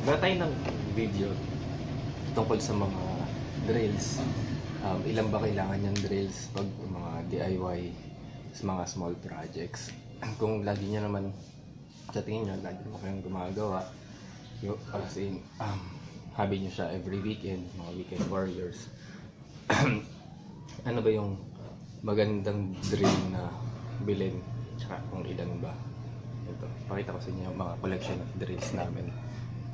Gawa tayo ng video tungkol sa mga drills. Ilan ba kailangan yung drills pag mga DIY sa mga small projects? Kung lagi nyo naman sa tingin nyo, lagi mo kayong gumagawa, as in, hobby nyo siya every weekend, mga weekend warriors. Ano ba yung magandang drill na bilhin? Tsaka kung ilan ba? Ito, pakita ko sa inyo yung mga collection of drills namin.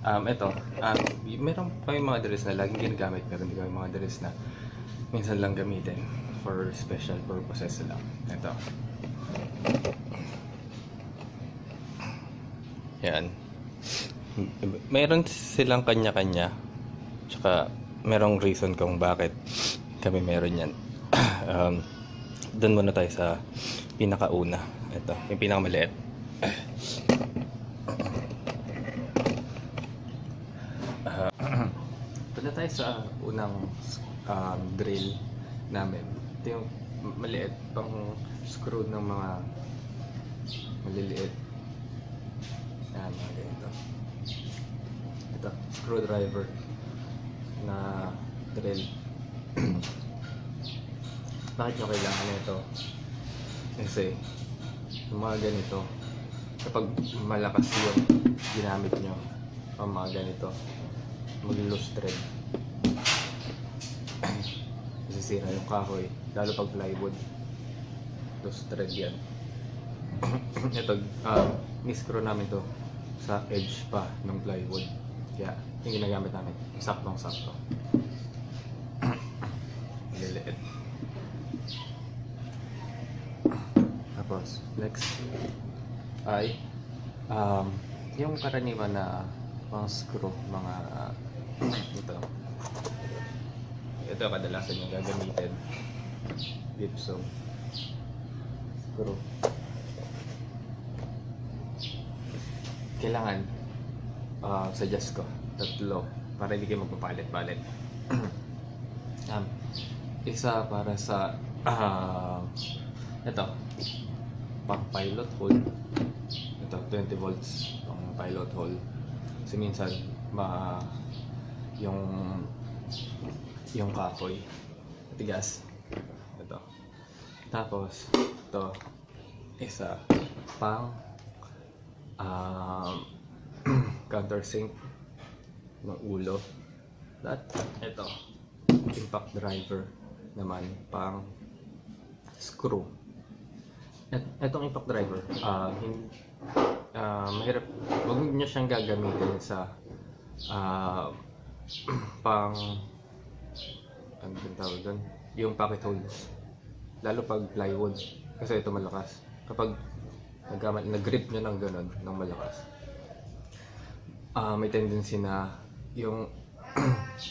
Meron pa yung mga drills na laging ginagamit, pero hindi kami mga drills na minsan lang gamitin for special purposes lang. Ito. Yan. Meron silang kanya-kanya. Tsaka merong reason kung bakit kami meron yan. Doon muna tayo sa pinakauna. Ito, yung pinakamaliit. Punta tayo sa unang drill namin. Ito yung maliit pang screw ng mga maliliit. Yan, mga ganito. Ito, screwdriver na drill. Bakit nyo kailangan ito? Kasi yung mga ganito, kapag malakas yung ginamit nyo ang mga ganito, mag-loose thread, masisira yung kahoy, lalo pag plywood, loose thread yan. Ito, ni-screw namin to sa edge pa ng plywood, kaya yung ginagamit namin, saktong-sakto. Liliit. Tapos, next ay yung karaniwan na pang screw, mga ito kadalasan yung gagamitin, gypsum screw. Kailangan suggest ko tatlo para hindi kayo magpapalit-palit. Isa para sa ito pang pilot hole. Ito 20 volts pang pilot hole. Kasi minsan yung kahoy tigas. Ito. Tapos ito isa pang countersink ng ulo. At ito impact driver naman pang screw. Etong impact driver, mahirap, wag nyo siyang gagamitin sa pang ano yung tawag doon? Yung pocket holes, lalo pag plywood, kasi ito malakas. Kapag nag-grip nyo ng ganun, ng malakas, may tendency na yung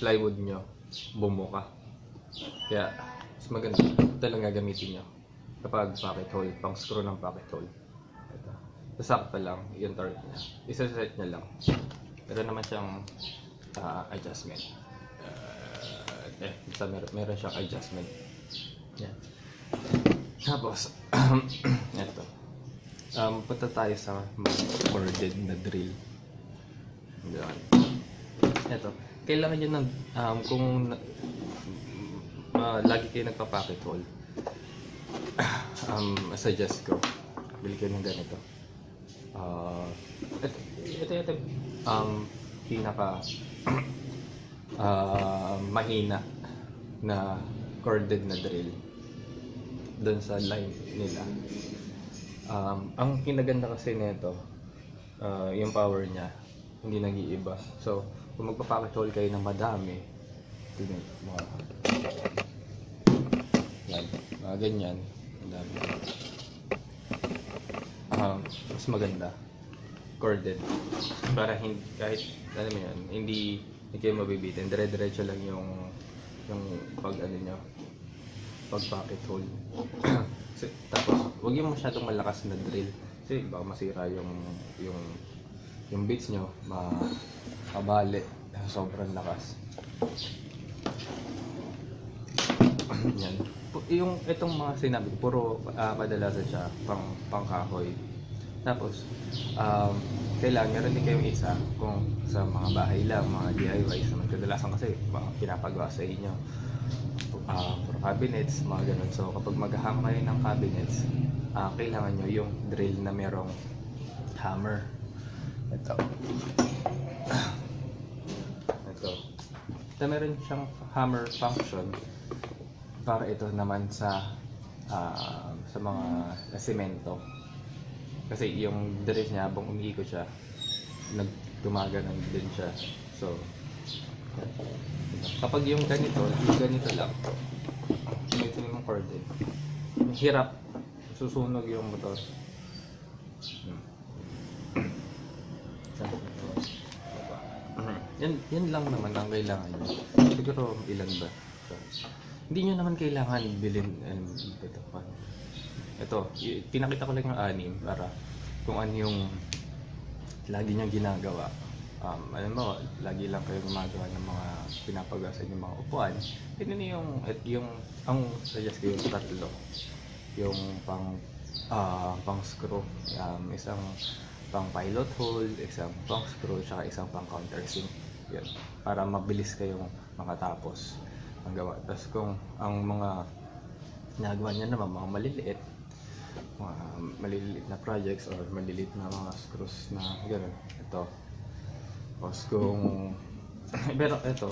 plywood nyo bumuka. Kaya mas maganda talagang gagamitin nyo kapag pocket hole, pang screw ng pocket hole. Ito. Sasakta lang yung torque niya. Isa-set niya lang. Meron naman siyang adjustment. Meron siyang adjustment. Yan. Tapos, ito. Punta tayo sa corded na drill. Yan. Ito. Kailangan nyo ng, kung lagi kayo nagpa-pocket hole, suggest ko bili kayo ng ganito. Ito pinaka mahina na corded na drill doon sa line nila. Ang kinaganda kasi nito, yung power niya hindi nag-iiba. So kung magpa-pocket hole kayo ng madami, mga ganyan, mas maganda corded para hindi, kahit alam mo yan, hindi kayo mabibitin, dire-diretso lang yung pag nyo, pag pocket hole. Tapos huwag yung masyadong malakas na drill kasi baka masira yung bits nyo, mabali sobrang lakas. Yan. Yung itong mga sinabi, puro kadalasan siya pang kahoy. Tapos, kailangan meron din kayong isa kung sa mga bahay lang, mga DIYs naman. Kadalasan kasi pinapagawa sa inyo. For cabinets, mga ganun. So, kapag maghahang kayo ng cabinets, kailangan nyo yung drill na merong hammer. Ito. Ito meron siyang hammer function para ito naman sa mga semento. Kasi yung drill niya, habang umiikot siya, nagtumaganan din siya. So, kapag yung ganito lang, ito yung cord din. Hirap, susunog yung motor. Yan lang naman ang kailangan nyo. Siguro ilan ba? So, hindi nyo naman kailangan bilhin ito, pinakita ko lang yung anim para kung ano yung lagi niyang ginagawa. Alam mo, lagi lang kayo gumagawa ng mga pinapagasan yung mga upuan. Ito na yung ang suggest ko yung tatlo. Yung pang screw, isang pang pilot hole, isang pang screw, tsaka isang pang countersink. Yun, para mabilis kayong makatapos ang gawa. Tapos kung ang mga nagawa niya naman mga maliliit na projects or maliliit na mga screws na gano'n, ito. Tapos kung pero ito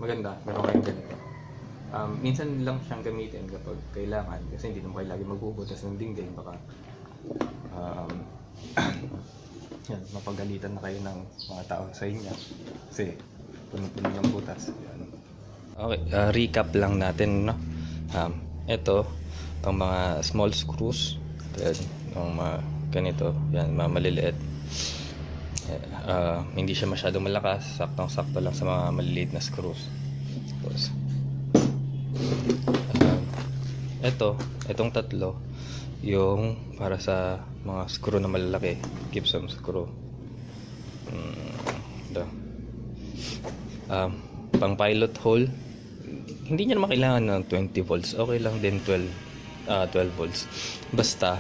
maganda, meron kayong ganito. Minsan lang siyang gamitin kapag kailangan kasi hindi naman kayo lagi magbubutas ng dingding, baka yan, mapagalitan na kayo ng mga tao sa inyo kasi puno-puno ng butas. Yan. Okay, recap lang natin, no? Ito pang mga small screws, yan, yung mga ganito, yan, mga maliliit. Hindi siya masyadong malakas, saktong-sakto lang sa mga maliliit na screws. Tapos itong tatlo yung para sa mga screw na malalaki, gypsum screw. Pang pilot hole, hindi niya naman kailangan ng 20 volts, okay lang din 12 volts, basta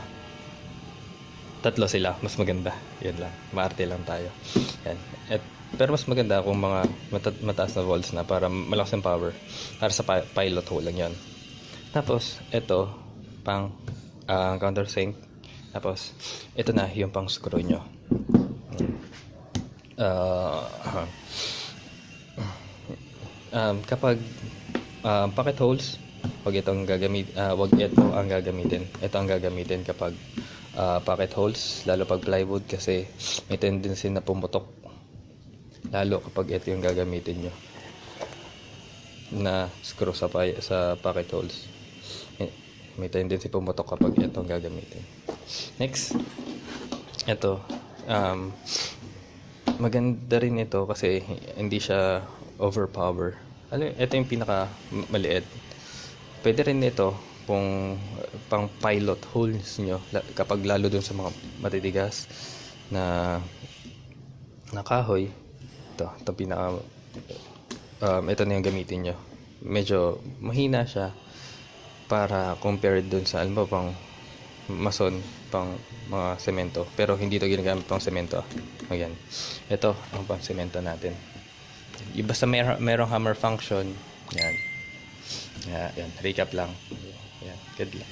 tatlo sila, mas maganda. Yan lang, maarte lang tayo. Yan. Pero mas maganda kung mga mataas na volts na para malakas ang power. Para sa pilot hole lang yan. Tapos ito pang countersink. Tapos ito na yung pang screw nyo. Kapag pocket holes, wag ito ang gagamitin. Ito ang gagamitin kapag pocket holes, lalo pag plywood kasi may tendency na pumutok, lalo kapag ito yung gagamitin nyo na screw sa pocket holes. May tendency pumutok kapag ito ang gagamitin. Next, ito maganda rin ito kasi hindi siya overpower. Ito yung pinaka maliit. Pwede rin ito kung pang pilot holes nyo kapag lalo dun sa mga matitigas na kahoy. Ito pinaka ito na yung gamitin nyo. Medyo mahina siya para compared dun sa pang mason, pang mga semento, pero hindi ito ginagamit pang semento. Ayan, ito ang pang semento natin. Basta merong hammer function. Yan, recap lang. Yan, good luck.